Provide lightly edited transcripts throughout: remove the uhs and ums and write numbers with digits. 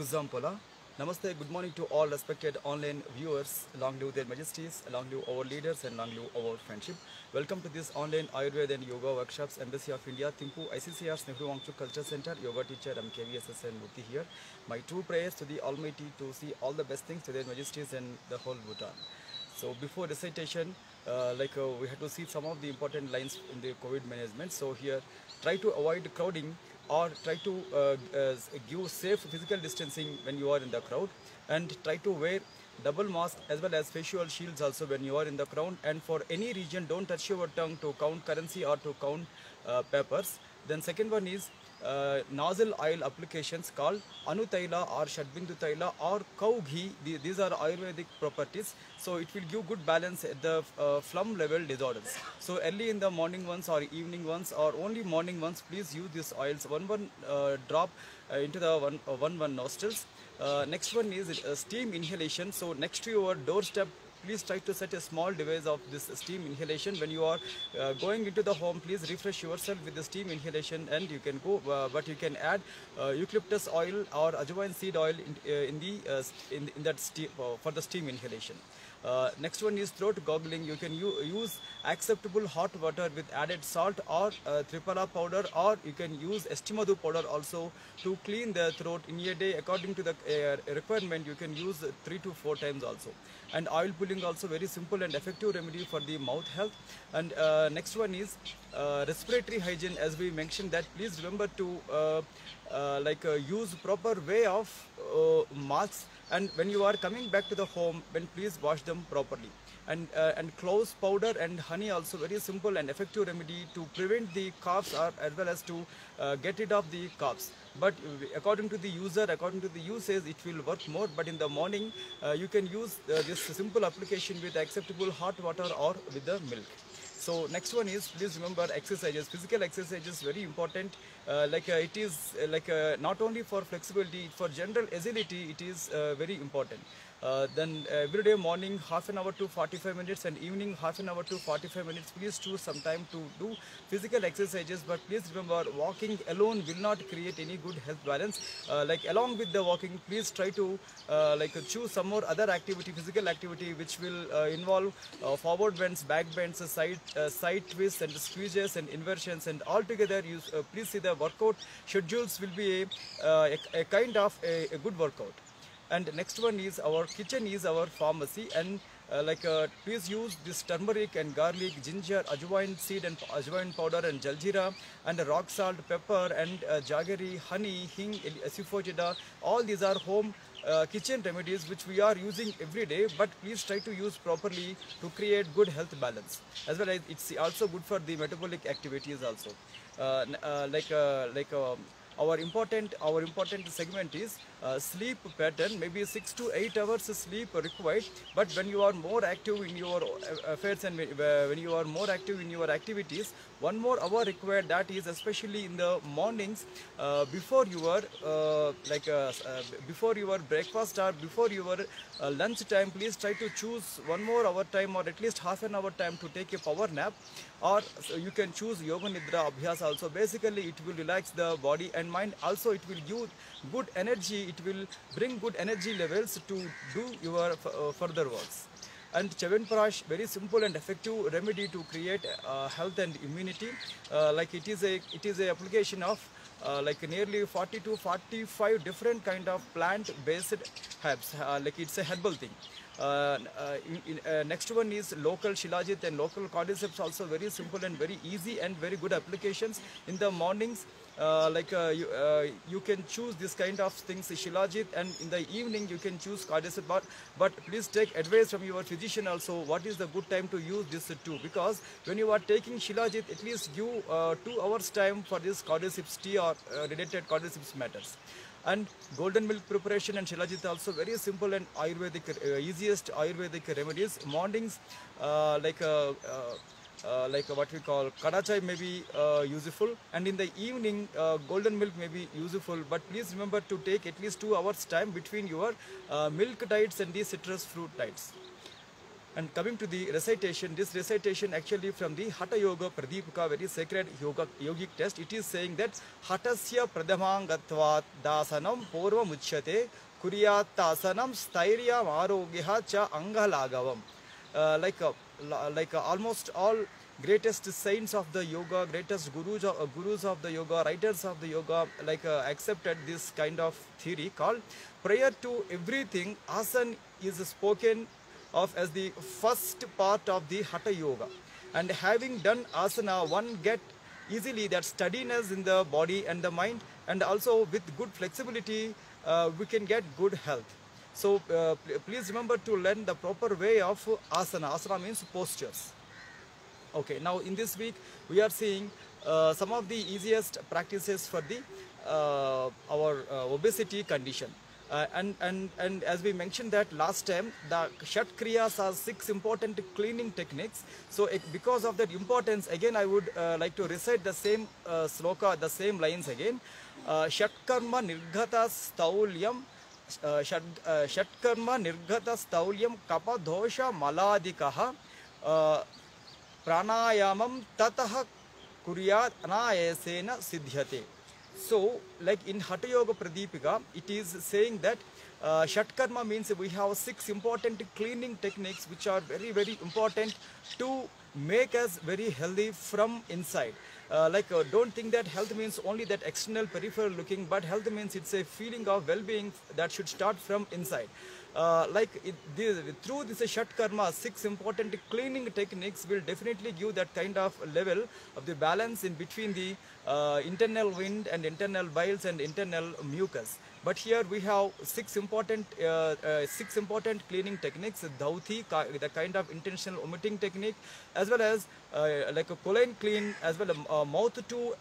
Kuzampola. Namaste, good morning to all respected online viewers. Long live their majesties, long live our leaders, and long live our friendship. Welcome to this online Ayurveda and Yoga workshops, Embassy of India, Thimphu, ICCR's Nehru Wangchuk Culture Center, Yoga teacher MKVSSN Murthy here. My true prayers to the Almighty to see all the best things to their majesties and the whole Bhutan. So before recitation, we had to see some of the important lines in the COVID management. So here, try to avoid crowding or try to give safe physical distancing when you are in the crowd, and try to wear double mask as well as facial shields also when you are in the crowd. And for any region, don't touch your tongue to count currency or to count peppers. Then second one is nozzle oil applications called Anutaila or Shadbindu Taila or cow ghee. These are Ayurvedic properties. So it will give good balance at the phlegm level disorders. So early in the morning once or evening once or only morning once, please use these oils. One drop into the one nostrils. Next one is steam inhalation. So next to your doorstep, please try to set a small device of this steam inhalation. When you are going into the home, please refresh yourself with the steam inhalation, and you can go, but you can add eucalyptus oil or ajwain seed oil in that steam for the steam inhalation. Next one is throat goggling. You can use acceptable hot water with added salt or triphala powder, or you can use estimadu powder also to clean the throat in a day. According to the requirement, you can use 3 to 4 times also. And oil pulling also very simple and effective remedy for the mouth health. And next one is respiratory hygiene. As we mentioned that, please remember to use proper way of masks, and when you are coming back to the home, then please wash them properly. And cloves powder and honey also very simple and effective remedy to prevent the coughs or as well as to get rid of the coughs. But according to the user, according to the usage, it will work more. But in the morning, you can use this simple application with acceptable hot water or with the milk. So next one is, please remember exercises. Physical exercises very important. It is not only for flexibility, for general agility, it is very important. Then every day morning half an hour to 45 minutes and evening half an hour to 45 minutes. Please choose some time to do physical exercises. But please remember, walking alone will not create any good health balance. Along with the walking, please try to choose some more other activity, physical activity, which will involve forward bends, back bends, side twists and squeezes and inversions, and altogether you please see the workout schedules will be a kind of a good workout. And next one is, our kitchen is our pharmacy, and please use this turmeric and garlic, ginger, ajwain seed and ajwain powder and jaljeera and rock salt, pepper and jaggery, honey, hing, asifojida. All these are home kitchen remedies which we are using every day, but please try to use properly to create good health balance, as well as it's also good for the metabolic activities also. Our important segment is sleep pattern. Maybe 6 to 8 hours sleep required, but when you are more active in your affairs and when you are more active in your activities, 1 more hour required. That is especially in the mornings before your breakfast or before your lunch time. Please try to choose 1 more hour time or at least half an hour time to take a power nap, or you can choose yoga nidra abhyas also. Basically it will relax the body and mind. Also it will give good energy, it will bring good energy levels to do your further works. And Chyawanprash, very simple and effective remedy to create health and immunity. It is a application of nearly 40 to 45 different kind of plant based herbs. It's a herbal thing. Next one is local shilajit and local cordyceps, also very simple and very easy and very good applications. In the mornings, you can choose this kind of things, shilajit, and in the evening you can choose cordyceps. But please take advice from your physician also, what is the good time to use this too, because when you are taking shilajit, at least give 2 hours time for this cordyceps tea or related cordyceps matters. And golden milk preparation and shilajit also very simple and Ayurvedic, easiest Ayurvedic remedies. Mornings, what we call kada chai may be useful, and in the evening golden milk may be useful. But please remember to take at least 2 hours time between your milk diets and the citrus fruit diets. And coming to the recitation, this recitation actually from the Hatha Yoga Pradipika, very sacred yogic text, it is saying that Hatasya Pradhamangatvat Dasanam Purva Muchyate Kuryat Asanam Stairya Arogya Cha Angalagavam. Almost all greatest saints of the yoga, greatest gurus of the yoga, writers of the yoga, accepted this kind of theory called prior to everything, asana is spoken of as the first part of the Hatha Yoga. And having done asana, one get easily that steadiness in the body and the mind, and also with good flexibility, we can get good health. So please remember to learn the proper way of asana. Asana means postures. Okay, now in this week we are seeing some of the easiest practices for the our obesity condition. And as we mentioned that last time, the Shat Kriyas are 6 important cleaning techniques. So because of that importance, again I would like to recite the same sloka, the same lines again. Shat Karma Nirghata Staulyam Shat Karma Nirghata Staulyam Kapa Dosha Maladikaha Pranayamam Tataha Kuryat Anayasena Siddhyate. So, like in Hatha Yoga Pradipika, it is saying that Shat Karma means we have 6 important cleaning techniques which are very, very important to make us very healthy from inside. Don't think that health means only that external peripheral looking, but health means it's a feeling of well-being that should start from inside. Through this Shat Karma, 6 important cleaning techniques will definitely give that kind of level of the balance in between the internal wind and internal biles and internal mucus. But here we have 6 important cleaning techniques: Dhauti, the kind of intentional omitting technique, as well as like a colon clean, as well as mouth to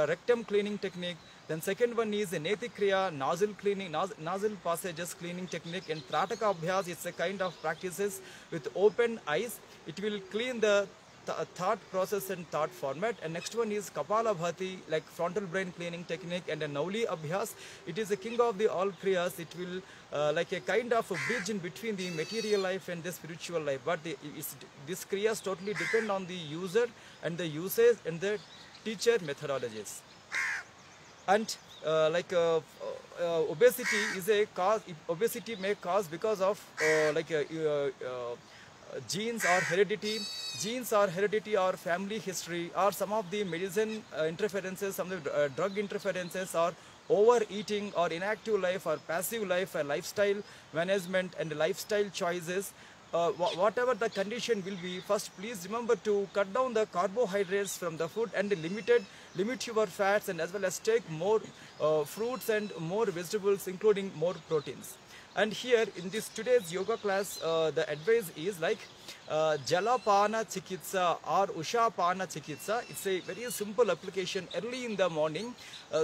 rectum cleaning technique. Then second one is Neti Kriya, nostril cleaning, nostril passages cleaning technique, and Trataka Abhyas. It's a kind of practices with open eyes. It will clean the thought process and thought format. And next one is Kapala Bhati, like frontal brain cleaning technique, and a Nauli Abhyas. It is the king of the all kriyas. It will like a kind of a bridge in between the material life and the spiritual life. But these kriyas totally depend on the user and the usage and the teacher methodologies. And obesity is a cause. Obesity may cause because of genes or heredity. Genes or heredity or family history, or some of the medicine interferences, some of the drug interferences, or overeating, or inactive life, or passive life, or lifestyle management and lifestyle choices. Whatever the condition will be, first please remember to cut down the carbohydrates from the food and limit your fats, and as well as take more fruits and more vegetables, including more proteins. And here in this today's yoga class, the advice is like Jalapana Chikitsa or Ushapana Chikitsa. It's a very simple application early in the morning.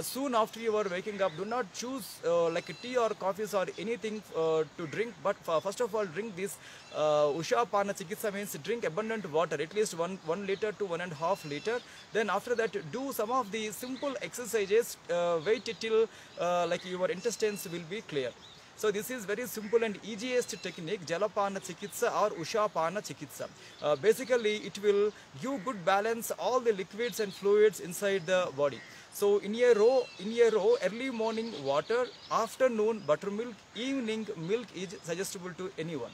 Soon after you are waking up, do not choose like tea or coffees or anything to drink, but first of all drink this Ushapana Chikitsa, means drink abundant water, at least 1 liter to 1.5 liter. Then after that, do some of the simple exercises, wait till like your intestines will be clear. So this is very simple and easiest technique, Jalapana Chikitsa or Ushapana Chikitsa. Basically, it will give good balance all the liquids and fluids inside the body. So in a row, early morning water, afternoon buttermilk, evening milk is suggestible to anyone.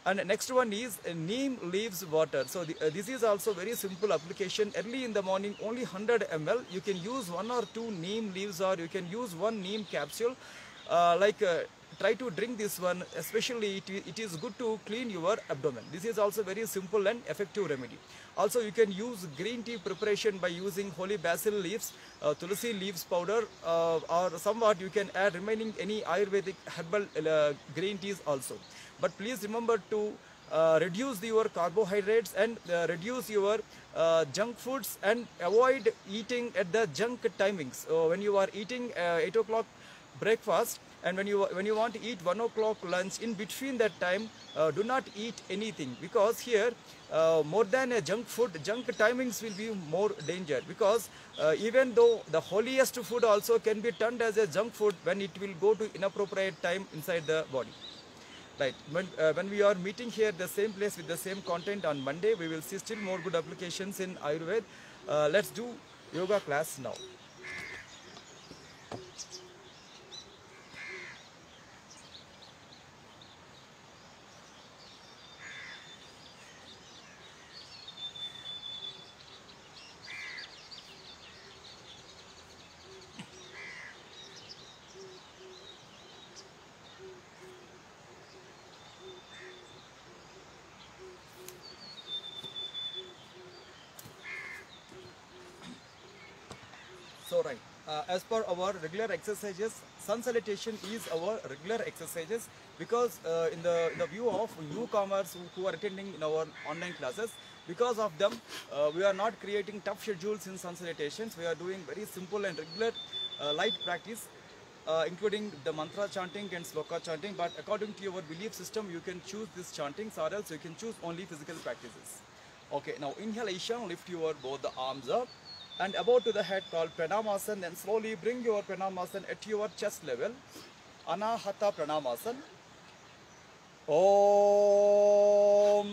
And next one is neem leaves water. So this is also very simple application. Early in the morning, only 100 ml. You can use 1 or 2 neem leaves, or you can use 1 neem capsule. Try to drink this one, especially it is good to clean your abdomen. This is also very simple and effective remedy. Also, you can use green tea preparation by using holy basil leaves, tulsi leaves powder, or somewhat you can add remaining any Ayurvedic herbal green teas also. But please remember to reduce your carbohydrates and reduce your junk foods, and avoid eating at the junk timings. When you are eating 8 o'clock breakfast, and when you want to eat 1 o'clock lunch, in between that time, do not eat anything, because here more than a junk food, junk timings will be more danger, because even though the holiest food also can be turned as a junk food when it will go to inappropriate time inside the body. Right. When we are meeting here the same place with the same content on Monday, we will see still more good applications in Ayurveda. Let's do yoga class now. So right, as per our regular exercises, sun salutation is our regular exercises because in the view of newcomers who are attending in our online classes, because of them, we are not creating tough schedules in sun salutations. We are doing very simple and regular light practice, including the mantra chanting and sloka chanting. But according to your belief system, you can choose these chantings, or else you can choose only physical practices. Okay, now inhalation, lift your both the arms up and above to the head called Pranamasan, then slowly bring your Pranamasan at your chest level. Anahata Pranamasan. Om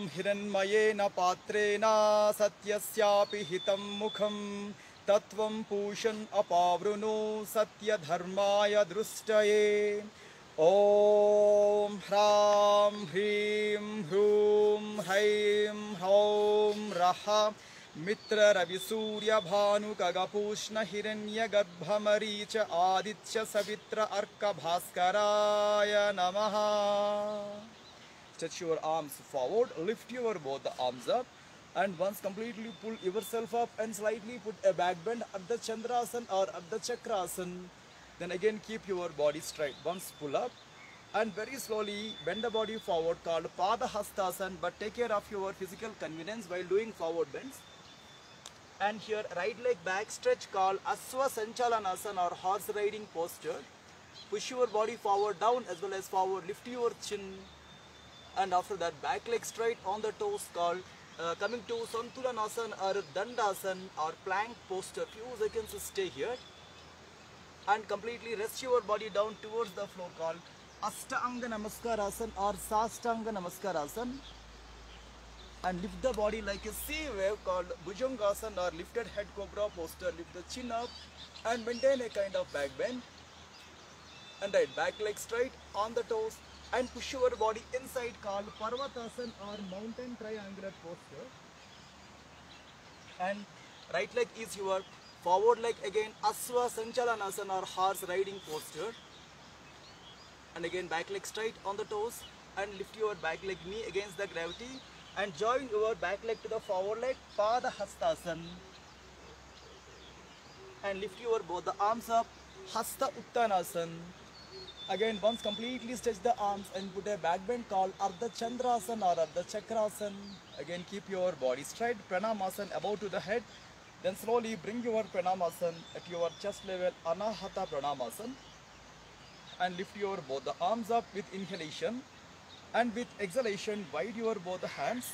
Hiranmayena Patrena Satyasyapi Hitam Mukham Tatvam Pushan Apavruno Satya Dharmaya Drustaye. Om Hram Hrim Hrum Haim Hraum Raha Mitra Ravi Surya Bhanu Kagapushna Hiranya Garbhamaricha Aditya Savitra Arka Bhaskaraya Namaha. Stretch your arms forward, lift your both the arms up, and once completely pull yourself up and slightly put a back bend at the Chandrasan or at the Chakrasan. Then again keep your body straight. Once pull up and very slowly bend the body forward called Pada Hastasan, but take care of your physical convenience while doing forward bends. And here right leg back stretch called Aswa Sanchalanasana or horse riding posture. Push your body forward down as well as forward, lift your chin. And after that back leg straight on the toes called coming to Santulanasana or Dandasan or plank posture. Few seconds stay here and completely rest your body down towards the floor called Ashtanga Namaskarasan or Sastanga Namaskarasan. And lift the body like a sea wave called Bhujangasana or lifted head cobra posture. Lift the chin up and maintain a kind of back bend. And right back leg straight on the toes and push your body inside called Parvatasana or mountain triangular posture. And right leg is your forward leg again Aswa Sanchalanasana or horse riding posture. And again back leg straight on the toes and lift your back leg knee against the gravity and join your back leg to the forward leg Pada Hastasana. And lift your both the arms up Hasta Uttanasana. Again, once completely stretch the arms and put a back bend called Ardha Chandrasana or Ardha Chakrasana. Again, keep your body straight, Pranamasana above to the head. Then slowly bring your Pranamasana at your chest level, Anahata Pranamasana. And lift your both the arms up with inhalation. And with exhalation, wide your both the hands.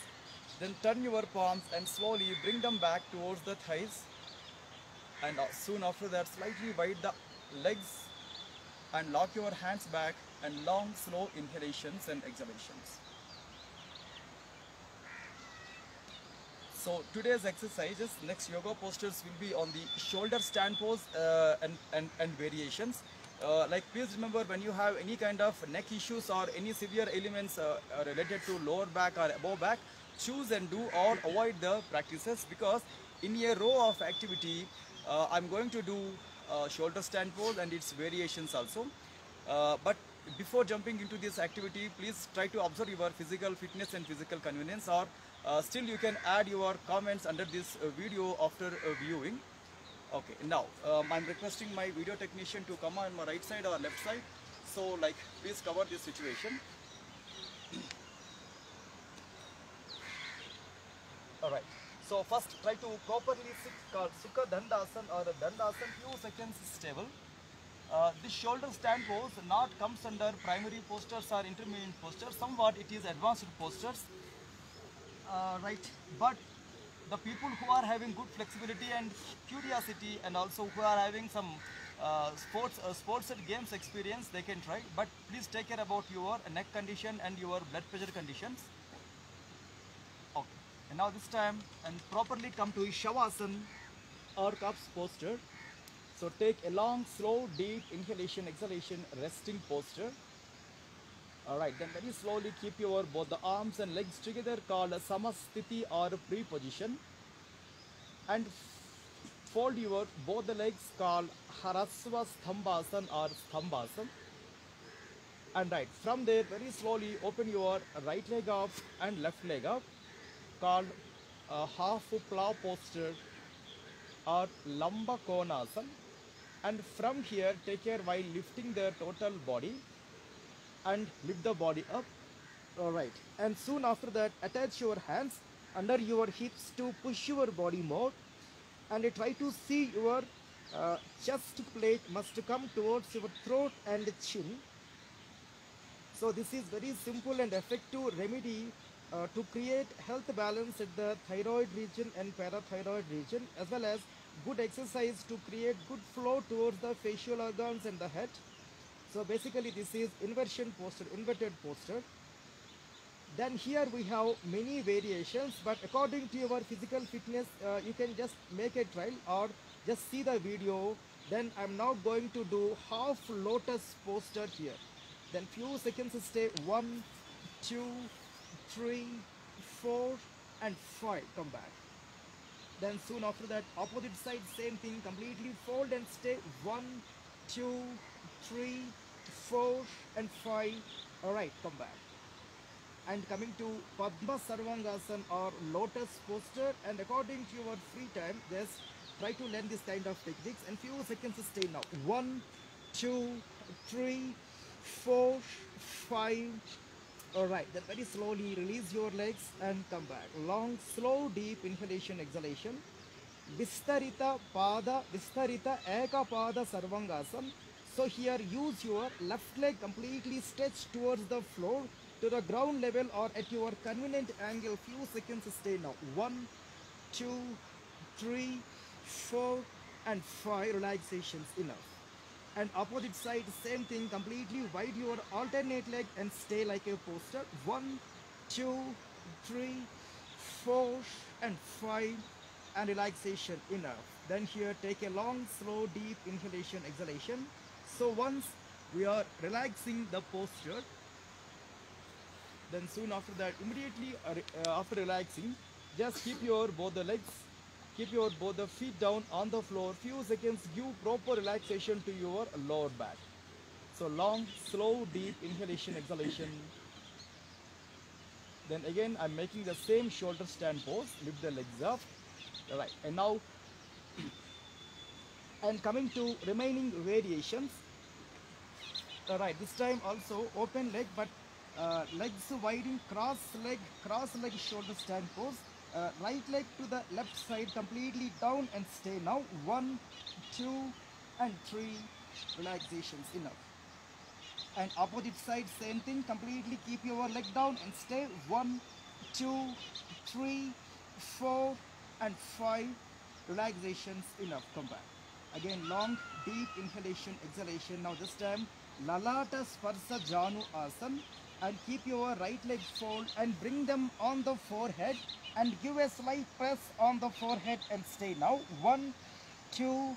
Then turn your palms and slowly bring them back towards the thighs. And soon after that, slightly wide the legs. And lock your hands back and long slow inhalations and exhalations. So today's exercises, next yoga postures will be on the shoulder stand pose and variations. Like please remember, when you have any kind of neck issues or any severe ailments related to lower back or above back, choose and do or avoid the practices, because in a row of activity I'm going to do shoulder stand pose and its variations also. But before jumping into this activity, please try to observe your physical fitness and physical convenience, or still you can add your comments under this video after viewing. Okay, now I'm requesting my video technician to come on my right side or left side. So like please cover this situation. Alright, so first try to properly sit called Sukha Dandasana or Dandasana, few seconds stable. This shoulder stand pose not comes under primary postures or intermediate postures, somewhat it is advanced postures, right? But the people who are having good flexibility and curiosity and also who are having some sports and games experience, they can try. But please take care about your neck condition and your blood pressure conditions. Okay. And now this time, and properly come to Shavasana or cups posture. So take a long, slow, deep inhalation, exhalation, resting posture. Alright, then very slowly keep your both the arms and legs together, called a Samasthiti or pre-position. And fold your both the legs, called Harasva Stambhasan or Stambhasan. And right, from there very slowly open your right leg up and left leg up, called half plow posture or Lamba Konasana. And from here take care while lifting the total body and lift the body up. Alright, and soon after that attach your hands under your hips to push your body more, and try to see your chest plate must come towards your throat and chin. So this is very simple and effective remedy to create health balance at the thyroid region and parathyroid region, as well as good exercise to create good flow towards the facial organs and the head. So basically this is inversion posture, inverted posture. Then here we have many variations, but according to your physical fitness, you can just make a trial or just see the video. Then I'm now going to do half lotus posture here. Then few seconds stay, 1, 2, 3, 4 and 5, come back. Then soon after that opposite side same thing, completely fold and stay, 1, 2, 3, 4 and 5. Alright, come back. And coming to Padma Sarvangasana or lotus posture, and according to your free time just try to learn this kind of techniques, and few seconds stay now, 1, 2, 3, 4, 5. Alright, then very slowly release your legs and come back. Long, slow, deep inhalation, exhalation. Vistarita Pada, Vistarita Eka Pada Sarvangasana. So here use your left leg completely stretched towards the floor to the ground level or at your convenient angle. Few seconds stay now. 1, 2, 3, 4 and 5. Relaxations enough. And opposite side same thing, completely wide your alternate leg and stay like a posture. 1, 2, 3, 4 and 5 and relaxation enough. Then here take a long, slow, deep inhalation, exhalation. So once we are relaxing the posture, then soon after that immediately after relaxing, just keep your both the legs, keep your both the feet down on the floor. Few seconds, give proper relaxation to your lower back. So long, slow, deep inhalation, exhalation. Then again I'm making the same shoulder stand pose, lift the legs up. Alright, and now and coming to remaining variations. Alright, this time also open leg, but legs widen, cross leg shoulder stand pose. Right leg to the left side completely down and stay now. 1, 2 and 3. Relaxations enough. And opposite side same thing, completely keep your leg down and stay. 1, 2, 3, 4 and 5. Relaxations enough. Come back. Again long, deep inhalation, exhalation. Now this time Lalata Sparsa Janu Asana, and keep your right leg fold and bring them on the forehead and give a slight press on the forehead and stay now. 1, 2,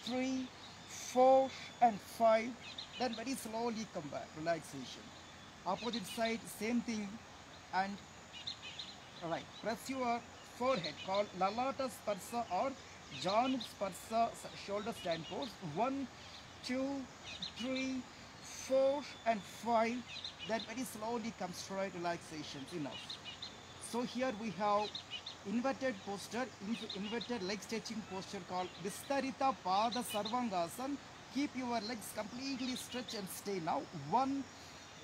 3, 4 and 5. Then very slowly come back. Relaxation. Opposite side same thing, and alright, press your forehead, called Lalata Sparsa or Janu Sparsa shoulder stand pose. 1, 2, 3, 4 and 5. Then very slowly come straight. Relaxations enough. So here we have inverted posture, inverted leg stretching posture called Vistarita Pada Sarvangasana. Keep your legs completely stretched and stay now. 1,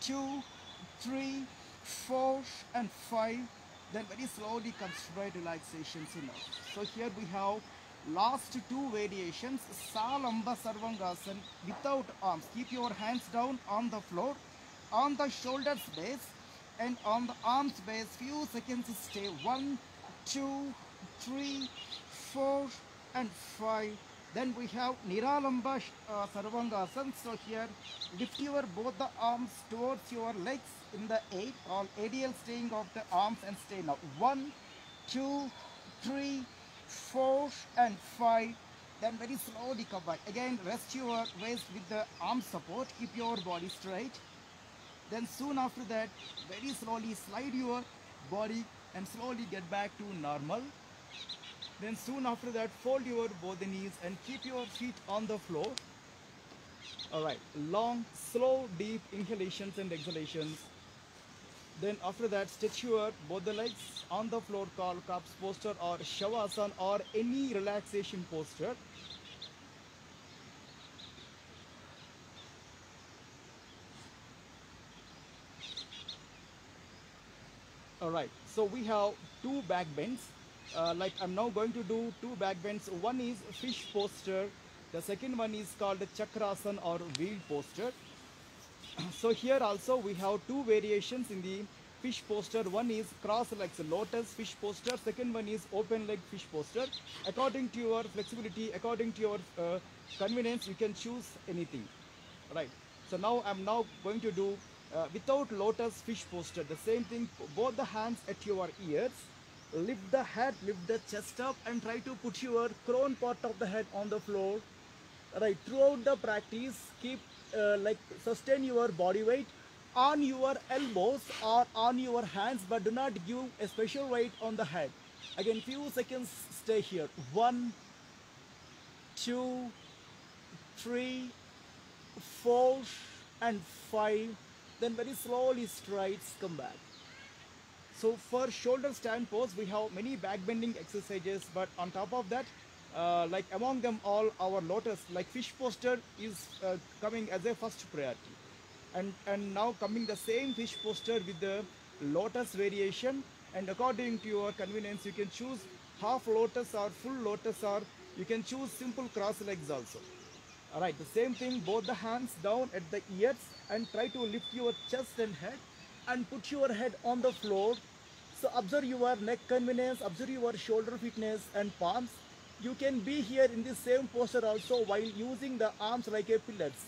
2, 3, 4 and 5. Then very slowly come straight. Relaxations enough. So here we have last 2 variations. Salamba Sarvangasana without arms. Keep your hands down on the floor, on the shoulders base and on the arms base. Few seconds stay. 1, 2, 3, 4 and 5. Then we have Niralamba Sarvangasana. So here, lift your both the arms towards your legs in the 8, called ADL staying of the arms, and stay now. 1, 2, 3, 4, and 5. Then very slowly come back. Again, rest your waist with the arm support. Keep your body straight. Then soon after that, very slowly slide your body and slowly get back to normal. Then soon after that, fold your both the knees and keep your feet on the floor. Alright, long, slow, deep inhalations and exhalations. Then after that, stretch your both the legs on the floor, called Kap's posture or Shavasana or any relaxation posture. Alright, so we have two back bends. Like I'm now going to do two back bends. One is fish posture. The second one is called Chakrasana or wheel posture. So here also we have two variations in the fish posture. One is cross legs lotus fish posture. Second one is open leg fish posture. According to your flexibility, according to your convenience, you can choose anything. Right. So now I'm now going to do without lotus fish posture. The same thing, both the hands at your ears. Lift the head, lift the chest up, and try to put your crown part of the head on the floor. Right, throughout the practice, keep like sustain your body weight on your elbows or on your hands, but do not give a special weight on the head. Again, few seconds, stay here. 1, 2, 3, 4, and 5. Then very slowly strides come back. So for shoulder stand pose, we have many back bending exercises, but on top of that, like among them all, our lotus, like fish posture is coming as a first priority. And now coming the same fish posture with the lotus variation, and according to your convenience, you can choose half lotus or full lotus, or you can choose simple cross legs also. Alright, the same thing, both the hands down at the ears and try to lift your chest and head and put your head on the floor. So observe your neck convenience, observe your shoulder fitness and palms. You can be here in the same posture also while using the arms like a pillars.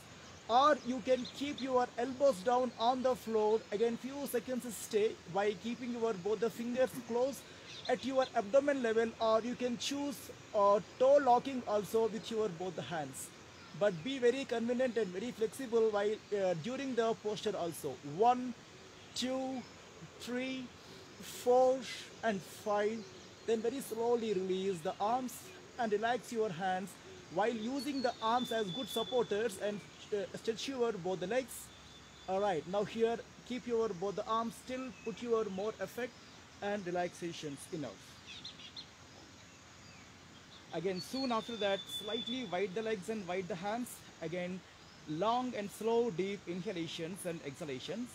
Or you can keep your elbows down on the floor. Again, few seconds stay by keeping your both the fingers close at your abdomen level, or you can choose toe locking also with your both the hands. But be very convenient and very flexible while during the posture also. 1, 2, 3, 4, and 5. Then very slowly release the arms and relax your hands while using the arms as good supporters, and stretch your both the legs. Alright, now here keep your both the arms still, put your more effect and relaxations enough. Again, soon after that, slightly wide the legs and wide the hands. Again, long and slow deep inhalations and exhalations.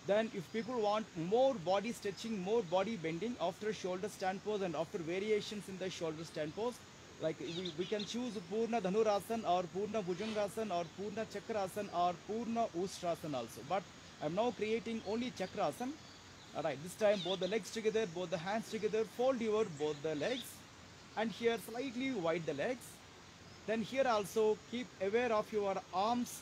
Then if people want more body stretching, more body bending after shoulder stand pose and after variations in the shoulder stand pose, like we can choose Purna Dhanurasana or Purna Bhujangasana or Purna Chakrasana or Purna Ustrasana also. But I'm now creating only Chakrasana. Alright, this time both the legs together, both the hands together, fold your both the legs, and here slightly wide the legs. Then here also keep aware of your arms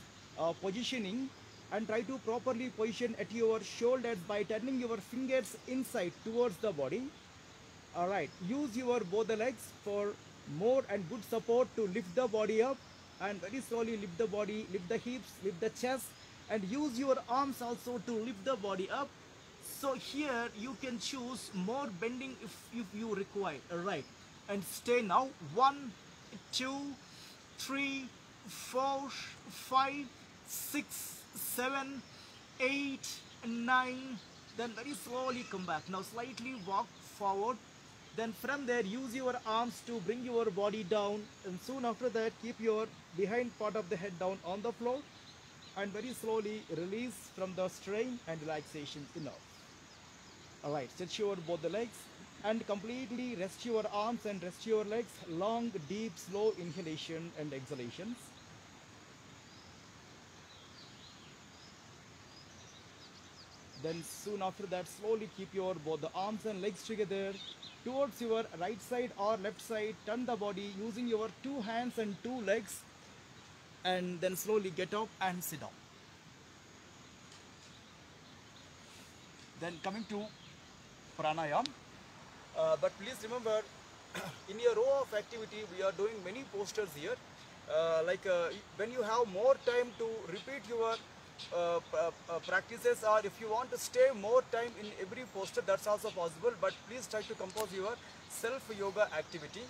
positioning, and try to properly position at your shoulders by turning your fingers inside towards the body. Alright, use your both the legs for more and good support to lift the body up, and very slowly lift the body, lift the hips, lift the chest, and use your arms also to lift the body up. So here you can choose more bending if you require. Alright, and stay now. 1, 2, 3, 4, 5, 6, 7, 8, 9. Then very slowly come back. Now slightly walk forward. Then from there use your arms to bring your body down, and soon after that keep your behind part of the head down on the floor, and very slowly release from the strain and relaxation enough. Alright, stretch your both the legs and completely rest your arms and rest your legs. Long, deep, slow inhalation and exhalations. Then soon after that, slowly keep your both the arms and legs together towards your right side or left side. Turn the body using your two hands and two legs, and then slowly get up and sit down. Then coming to pranayam. But please remember, in a row of activity, we are doing many posters here. When you have more time to repeat your practices, or if you want to stay more time in every poster, that's also possible. But please try to compose your self yoga activity.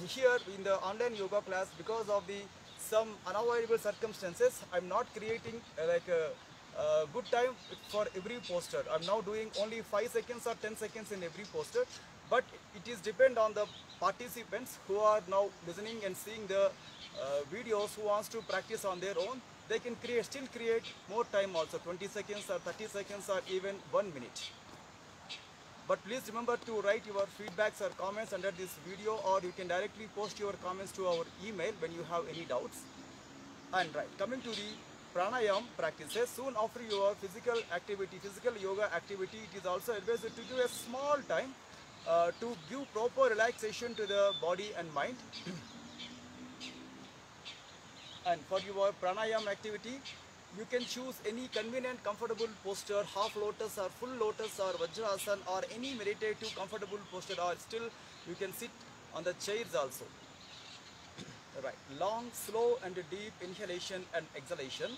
Here in the online yoga class, because of the some unavoidable circumstances, I'm not creating a good time for every poster. I'm now doing only 5 seconds or 10 seconds in every poster, but it is depend on the participants who are now listening and seeing the videos, who wants to practice on their own. They can still create more time also, 20 seconds or 30 seconds or even 1 minute. But please remember to write your feedbacks or comments under this video, or you can directly post your comments to our email when you have any doubts. And right, coming to the pranayam practices, soon after your physical activity, physical yoga activity, it is also advised to give a small time to give proper relaxation to the body and mind. And for your pranayam activity, you can choose any convenient, comfortable posture, half lotus or full lotus or vajrasan, or any meditative comfortable posture, or still you can sit on the chairs also. Right, long, slow and deep inhalation and exhalation.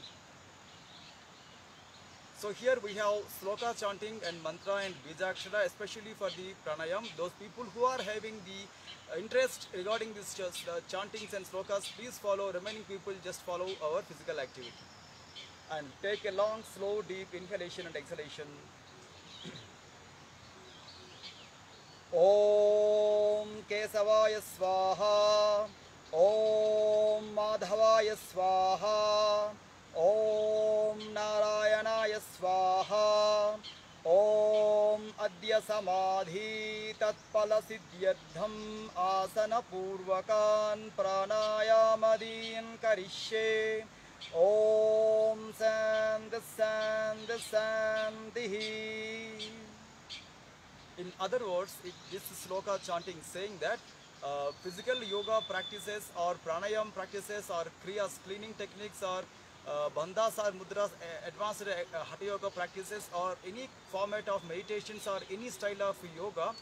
So here we have sloka chanting and mantra and bijakshara, especially for the pranayam. Those people who are having the interest regarding this chantings and slokas, please follow. Remaining people just follow our physical activity. And take a long, slow, deep inhalation and exhalation. Om Kesavaya Swaha. Om Madhavaya Swaha. Om Narayanaya Swaha. Om Adya Samadhi Tatpala Siddhyardham Asana Purvakan Pranayamadin Karishye. Om Sandhi Sandhi Sandhi. In other words, this sloka chanting saying that physical yoga practices or pranayam practices or kriyas, cleaning techniques, or bandhas or mudras, advanced hatha yoga practices, or any format of meditations or any style of yoga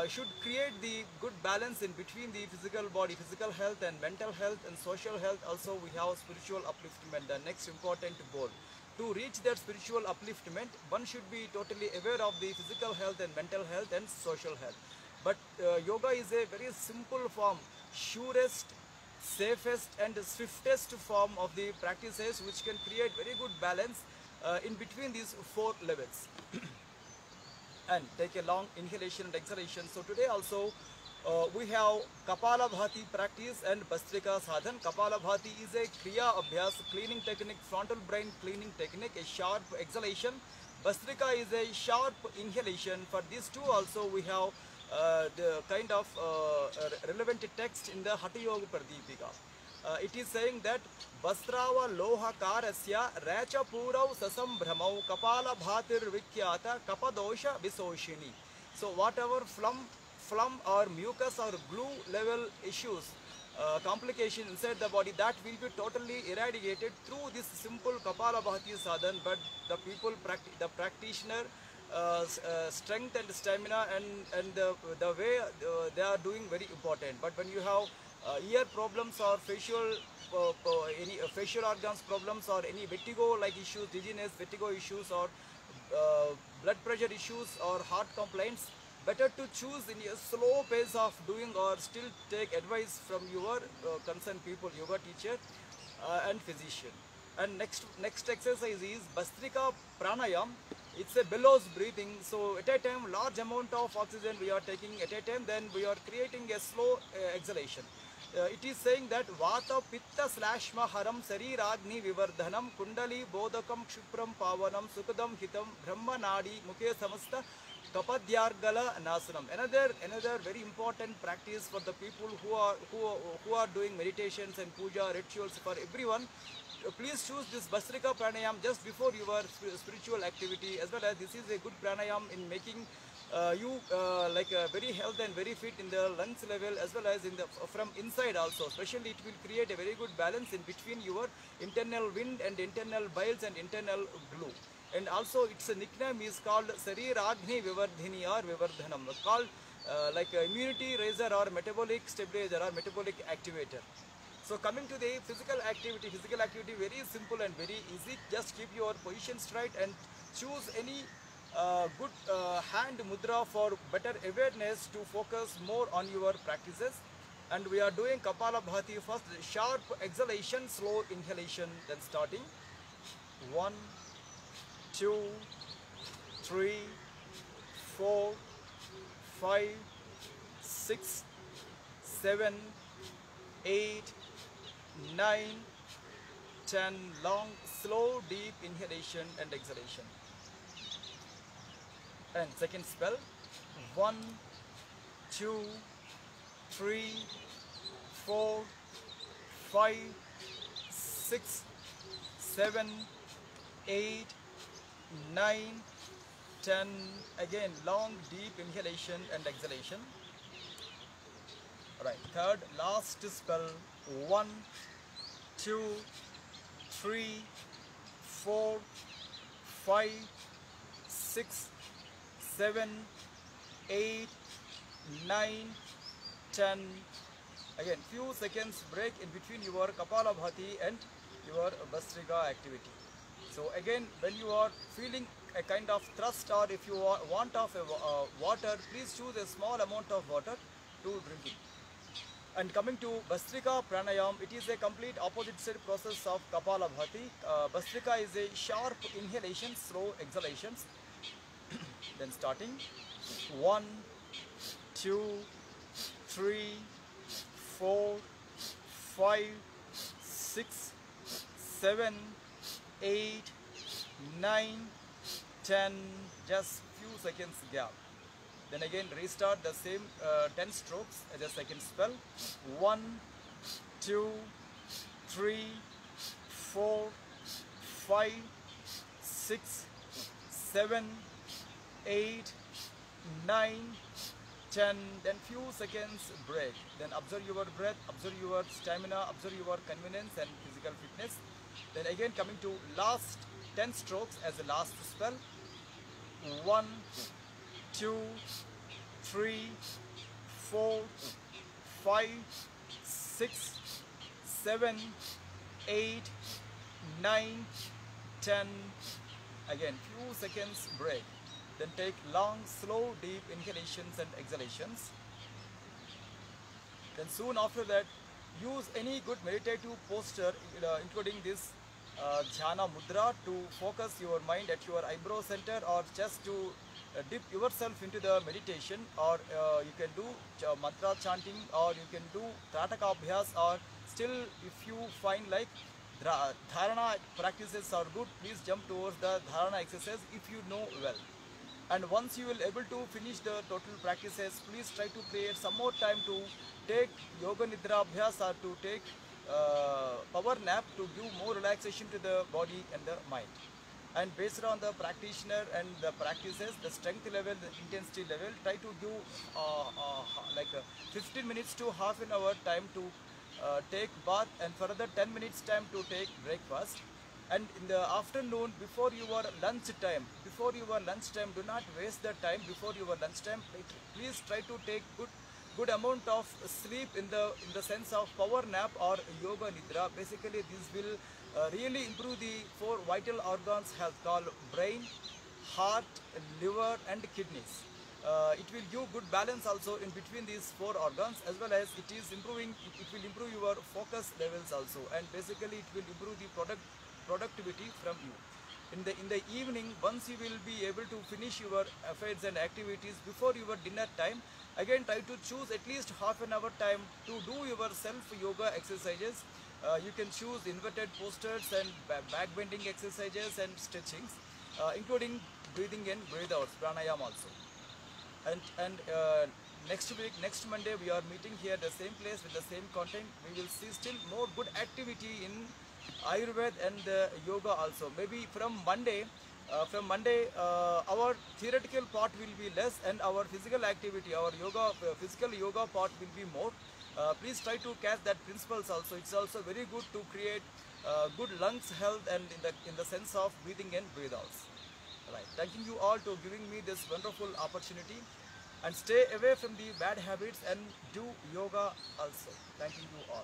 should create the good balance in between the physical body, physical health and mental health and social health. Also we have spiritual upliftment, the next important goal. To reach that spiritual upliftment, one should be totally aware of the physical health and mental health and social health. But yoga is a very simple form, surest, safest and swiftest form of the practices, which can create very good balance in between these 4 levels. And take a long inhalation and exhalation. So today also we have Kapalabhati practice and Bhastrika Sadhan. Kapalabhati is a Kriya Abhyas, cleaning technique, frontal brain cleaning technique, a sharp exhalation. Bhastrika is a sharp inhalation. For these two also we have the kind of relevant text in the Hatha Yoga Pradipika. It is saying that Basrava Loha Karasya Racha Purav Sasam Brahmau Kapala Bhatir Vikyata Kapadosha Visoshini. So whatever phlegm or mucus or glue level issues, complication inside the body, that will be totally eradicated through this simple Kapalabhati sadhan. But the people, the practitioner, strength and stamina and the way they are doing very important. But when you have ear problems or any facial organs problems or any vertigo like issues, dizziness, vertigo issues, or blood pressure issues or heart complaints, better to choose in a slow pace of doing, or still take advice from your concerned people, yoga teacher and physician. And next exercise is Bhastrika Pranayam. It's a bellows breathing. So at a time, large amount of oxygen we are taking at a time, then we are creating a slow exhalation. It is saying that Vata Pitta Slashma Haram Sariragni Vivardhanam Kundali Bodhakam Kshipram Pavanam Sukadam Hitam Brahma Nadi Mukhe Samasta Kapadyargala Nasanam. Another very important practice for the people who are doing meditations and puja rituals for everyone. Please choose this Bhastrika Pranayam just before your spiritual activity, as well as this is a good pranayam in making you like very health and very fit in the lungs level, as well as in the from inside also. Especially it will create a very good balance in between your internal wind and internal biles and internal glue. And also its nickname is called Sariragni Vivardhini or Vivardhanam, called like immunity raiser or metabolic stabilizer or metabolic activator. So coming to the physical activity very simple and very easy. Just keep your position straight and choose any good hand mudra for better awareness to focus more on your practices. And we are doing Kapalabhati first, sharp exhalation, slow inhalation, then starting. 1, 2, 3, 4, 5, 6, 7, 8, 9, 10. Long, slow, deep inhalation and exhalation. And second spell. 1, 2, 3, 4, 5, 6, 7, 8, 9, 10. Again, long, deep inhalation and exhalation. Alright, third, last spell. 1, 2, 3, 4, 5, 6, 7, 8, 9, 10. Again, few seconds break in between your Kapalabhati and your Bhastrika activity. So again, when you are feeling a kind of thirst, or if you want of a water, please choose a small amount of water to drink it. And coming to Bhastrika Pranayam, it is a complete opposite side process of Kapalabhati. Bhastrika is a sharp inhalation, slow exhalations. Then starting 1, 2, 3, 4, 5, 6, 7, 8, 9, 10. Just few seconds gap. Then again restart the same 10 strokes as a second spell. 1, 2, 3, 4, 5, 6, 7, 8, 9, 10. Then few seconds break. Then observe your breath, observe your stamina, observe your convenience and physical fitness. Then again coming to last 10 strokes as the last spell. 1, 2, 3, 4, 5, 6, 7, 8, 9, 10. Again few seconds break. Then take long, slow, deep inhalations and exhalations. Then soon after that, use any good meditative posture, including this Dhyana Mudra, to focus your mind at your eyebrow center, or just to dip yourself into the meditation, or you can do mantra chanting, or you can do Trataka Abhyas, or still if you find like Dharana practices are good, please jump towards the Dharana exercise if you know well. And once you will able to finish the total practices, please try to create some more time to take Yoga Nidra Abhyas, or to take power nap to give more relaxation to the body and the mind. And based on the practitioner and the practices, the strength level, the intensity level, try to give like 15 minutes to half an hour time to take bath, and further 10 minutes time to take breakfast. And in the afternoon, before your lunch time, do not waste the time before your lunch time. Please try to take good amount of sleep in the sense of power nap or yoga nidra. Basically, this will really improve the 4 vital organs health, called brain, heart, liver, and kidneys. It will give good balance also in between these 4 organs, as well as it will improve your focus levels also, and basically it will improve the productivity from you. In the evening, once you will be able to finish your affairs and activities before your dinner time, again try to choose at least half an hour time to do your self yoga exercises. You can choose inverted postures and back bending exercises and stretchings, including breathing in, breathe out, pranayama also. and next week, next Monday, we are meeting here at the same place with the same content. We will see still more good activity in Ayurveda and yoga also. Maybe from Monday, our theoretical part will be less and our physical activity, our yoga, physical yoga part will be more. Please try to catch that principles also. It's also very good to create good lungs health and in the sense of breathing in, breathe out. Right. Thanking you all to giving me this wonderful opportunity, and stay away from the bad habits and do yoga also. Thanking you all.